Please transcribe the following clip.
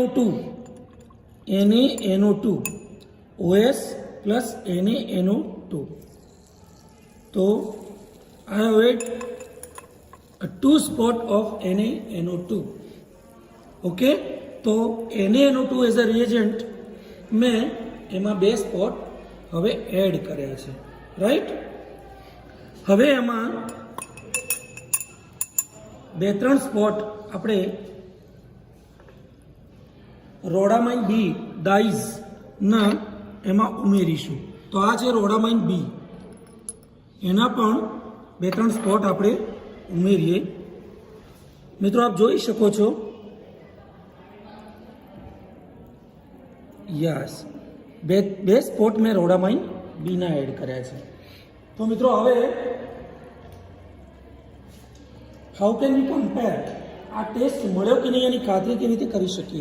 NaNO2 NaNO2 OS plus NaNO2. So I have added 2 spots of NaNO2. Okay, तो NaNO2 as a reagent मैं एमा 2 spot हवे add कर्या छे, right. हवे एमा 2-3 स्पॉट आपणे रोडामाइन बी डाइज ना एमा उमेरीशुं। तो आ छे रोडामाइन बी, एना पण 2-3 स्पॉट आपणे उमेरीए। मित्रों आप जोई शको छो, यस, 2 स्पॉट में रोडामाइन बी ना एड कर्या छे। तो मित्रों हवे हाउ केन वी कम्पेर आ टेस्ट मळ्यो कि नहीं एनी खातरी केवी रीते करी शकीए।